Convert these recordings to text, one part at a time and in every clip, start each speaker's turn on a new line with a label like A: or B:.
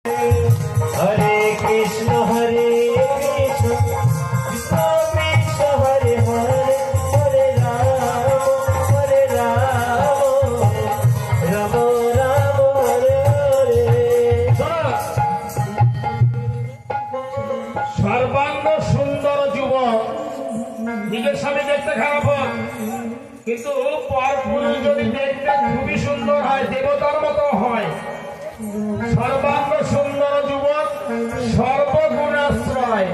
A: हरे कृष्ण हरे कृष्ण कृष्ण कृष्ण हरे हरे हरे राम राम राम हरे हरे।
B: सर्वांग सुंदर যুবক নিজের সামনে দেখতে খারাপ হয়, কিন্তু পরপুরুষ যদি দেখতে খুবই সুন্দর হয়, দেবতার মতো হয়। সর্বাঙ্গ সুন্দর যুবক সর্বগুণাশ্রয়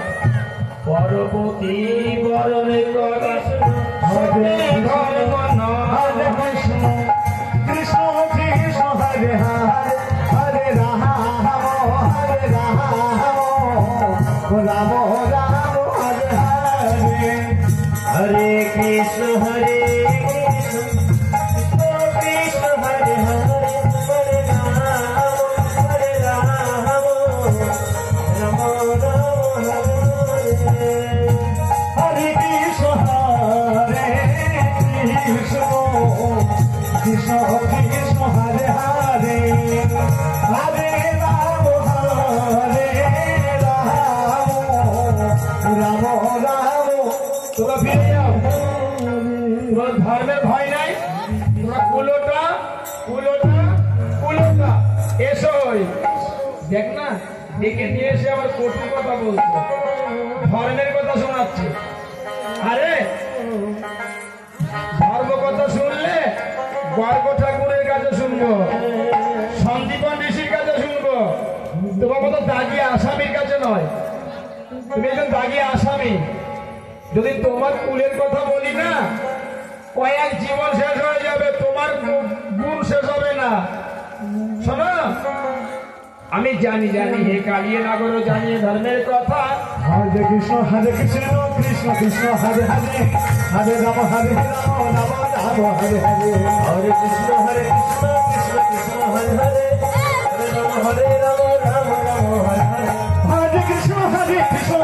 B: পরবতী বরণে করে ধর্ম হরে কৃষ্ণ
A: কৃষ্ণ কৃষ্ণ হরে হরে হরে রাম রাম রাম হরে হরে। हरे कृष्ण हरे कृष्ण कृष्ण हरे हरे हरे राम राम राम हरे। हरे कृष्ण हरे कृष्ण कृष्ण कृष्ण हरे हरे हरे राम राम राम।
B: তোরা ফিরে যাও, তোর ধর্মের ভয় নাই, তোরা কুলোটা কুলোটা কুলোটা এসো। দেখ না, ডেকে নিয়ে এসে আমার কঠিন কথা বলছে, ধর্মের কথা শোনাচ্ছে। আরে ধর্ম কথা শুনলে গর্গ ঠাকুরের কাছে শুনবো, সন্দীপন ঋষির কাছে শুনবো, তোমার মতো দাগি আসামির কাছে নয়। তুমি একজন দাগি আসামি। যদি তোমার কুলের কথা বলি না, কয়েক জীবন শেষ হয়ে যাবে, তোমার গুণ শেষ হবে না। শোনো, আমি জানি হে কালিয়ে নাগর জানি ধর্মের কথা।
A: हरे कृष्ण कृष्ण कृष्ण हरे हरे हरे राम राम राम हरे हरे। हरे कृष्ण कृष्ण कृष्ण हरे हरे हरे राम राम राम हरे हरे। हरे कृष्ण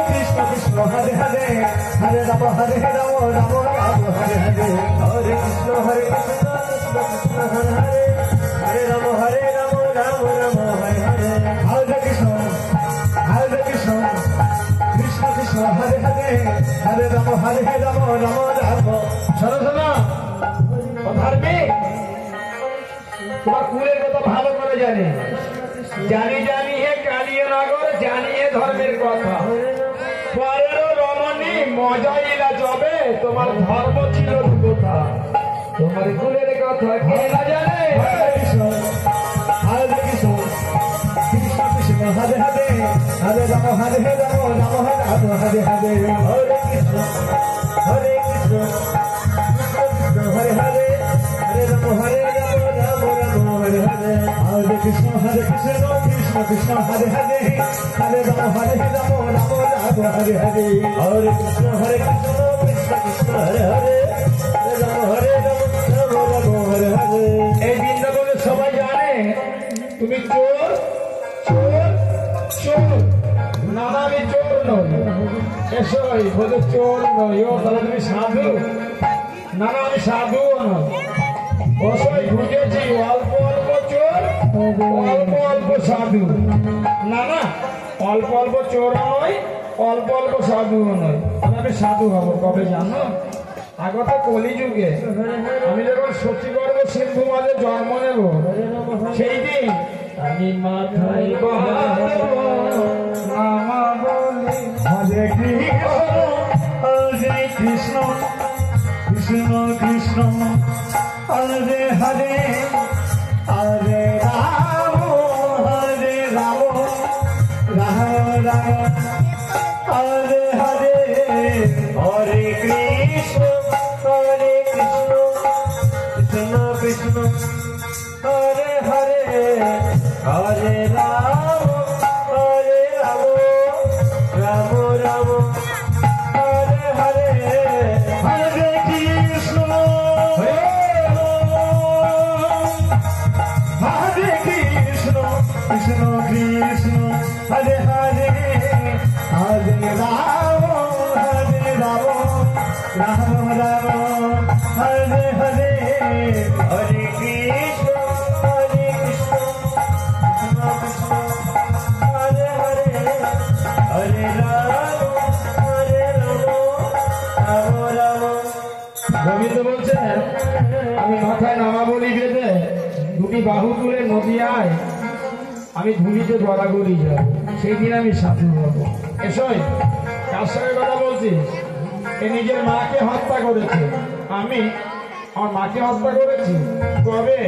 A: कृष्ण कृष्ण हरे हरे हरे राम राम राम हरे हरे। हरे कृष्ण कृष्ण कृष्ण हरे हरे हरे राम राम राम हरे हरे। हरे कृष्ण कृष्ण कृष्ण कृष्ण हरे हरे हरे राम राम राम।
B: শোনো শোনো, ধার্মিক তোমার কুলের কথা ভালো করে জানি হে কালিয়ে নাগর জানি হে ধর্মের কথা। পরেরও রমণী মজাইলা যাবে, তোমার ধর্ম ছিল কথা, তোমার কুলের কথা কে না জানে।
A: हरे कृष्ण कृष्ण कृष्ण हरे हरे हरे राम राम हरे हरे। हरे कृष्ण हरे हरे हरे राम राम हरे हरे। हरे कृष्ण कृष्ण कृष्ण हरे हरे हरे राम राम हरे हरे। हरे कृष्ण कृष्ण कृष्ण हरे हरे हरे राम हरे हरे।
B: এই বৃন্দাবনের সবাই জানে তুমি চোর চোর চোর। না না, আমি চোর নই। এসো বলে চোর নই। ও তাহলে তুমি সাধু? না না, আমি সাধুও নই। অবশ্যই বুঝেছি, অল্প অল্প চোর অল্প অল্প সাধু। না না, অল্প অল্প চোরও নয়, অল্প অল্প সাধুও নয়। আমি সাধু হবো কবে জানো? আগত কলিযুগে আমি যখন সচিগর্ভ সিন্ধু মাঝে জন্ম নেব, সেই দিন আমি মাথায়
A: हरे कृष्ण कृष्ण कृष्ण हरे हरे हरे राम राम राम हरे हरे। हरे कृष्ण कृष्ण कृष्ण हरे हरे हरे राम राम राम हरे हरे। हरे कृष्ण कृष्ण कृष्ण हरे हरे हरे राम राम राम हरे हरे। हरे कृष्ण कृष्ण कृष्ण হরে রাম হরে রাম রাম রাম।
B: গোবিন্দ বলছেন আমি মাথায় নামাবলি বেঁধে দুটি বাহু তুলে নদিয়ায় আমি ধুলিতে গড়াগড়ি যাব, সেই দিন আমি সাধু হব। এসই কার সঙ্গে কথা বলছিস? এ নিজের মাকে হত্যা করেছে, আমি আমার মাকে হত্যা করেছি। কবে?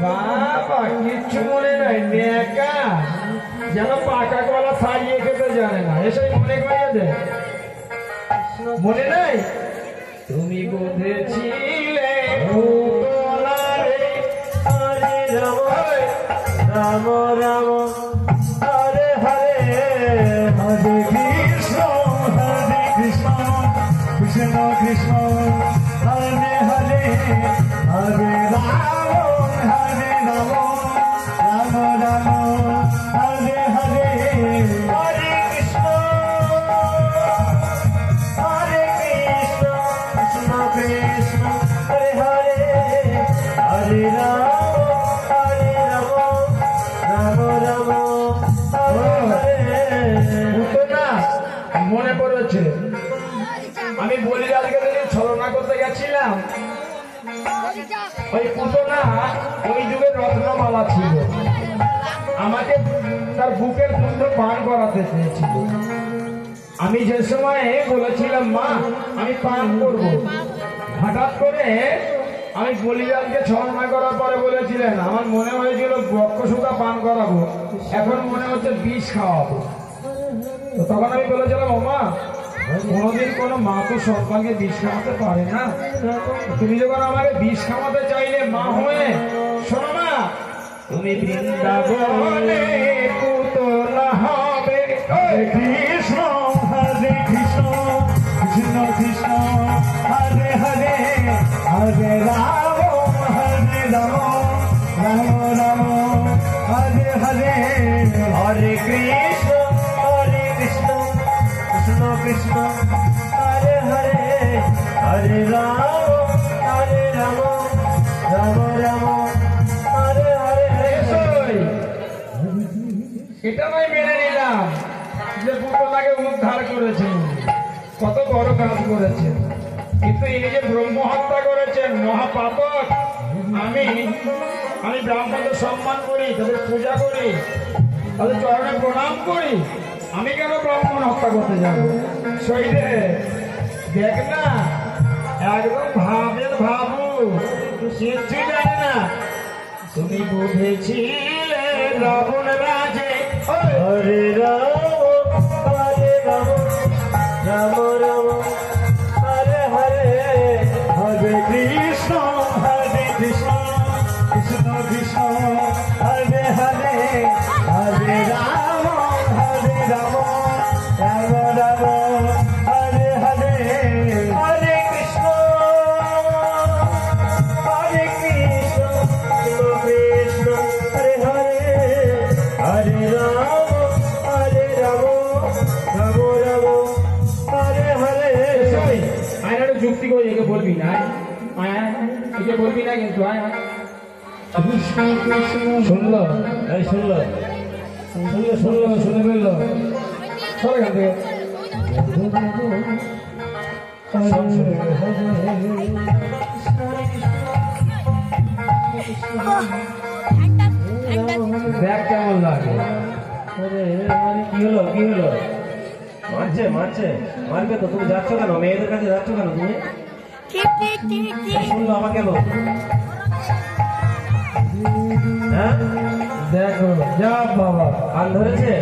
B: বাবা কিচ্ছু মনে নাই, নেকা যেন পাকা কলা ছাড়িয়ে খেতে জানে না। এসই মনে করিয়ে দে, মনে নাই? তুমি বুঝেছিলে পুতলারে
A: হরে রাম রাম রাম হরে হরে হরে কৃষ্ণ কৃষ্ণ কৃষ্ণ হরে হরে হরে রাম হরে রাম রাম রাম হরে হরে হরে কৃষ্ণ কৃষ্ণ কৃষ্ণ হরে হরে হরে রাম রাম রাম হরে
B: না মনে পড়েছে, আমি বলিরাজকে ছলনা করতে গেছিলাম। ওই পুতনা ওই যুগে রত্নমালা ছিল, আমাকে তার বুকের দুধ পান করাতে চেয়েছিল। আমি যে সময় বলেছিলাম মা আমি পান করব, হঠাৎ করে আমি বলিরাজকে ছলনা করার পরে বলেছিলেন আমার মনে হয়েছিল বক্ষসুতা পান করাবো, এখন মনে হচ্ছে বিষ খাওয়াবো। তো তখন আমি বলেছিলাম ও মা কোনোদিন কোনো মা তো সন্তানকে বিষ খাওয়াতে পারে না, তুমি যখন আমাকে বিষ খাওয়াতে চাইলে মা হয়ে, শোনো মা তুমি বৃন্দাবনে পুতলা হবে।
A: কৃষ্ণ হরে কৃষ্ণ কৃষ্ণ কৃষ্ণ হরে হরে হরে রাম হরে রাম রাম রাম হরে হরে হরে কৃষ্ণ কৃষ্ণ কৃষ্ণ হরে হরে হরে রাম রাম রাম হরে হরে।
B: এটা নয় মেনে নিলাম যে পুতলাকে উদ্ধার করেছেন, কত বড় কাজ করেছেন, কিন্তু ইনি যে ব্রহ্ম হত্যা করেছেন মহাপাতক। আমি ব্রাহ্মণদের সম্মান করি, তাদের পূজা করি, তাদের চরণে প্রণাম করি, আমি কেন ব্রাহ্মণ হত্যা করতে যাব? শহীদে দেখ না একদম ভাবের ভাবু, কিচ্ছু জানে না। তুমি বুঝেছিলে রাবণ রাজে
A: হরে রাম রাম রাম হরে হরে হরে কৃষ্ণ কৃষ্ণ কৃষ্ণ হরে হরে হরে রাম রাম রাম হরে হরে হরে কৃষ্ণ কৃষ্ণ হরে হরে হরে রাম রাম রাম হরে হরে।
B: আয় না যুক্তি করে একে বলবি না, একে বলবি না কিন্তু শুনলো
A: শুনলো
B: শুনে ফেললো সব এখান থেকে। দেখ কেমন লাগে।
A: কি হলো মারবে তো? তুমি যাচ্ছ কেন? মেয়েদের কাছে যাচ্ছ কেন তুমি? শুনলো আমাকে কেন? হ্যাঁ
B: দেখো যা বাবা
A: কান ধরেছে।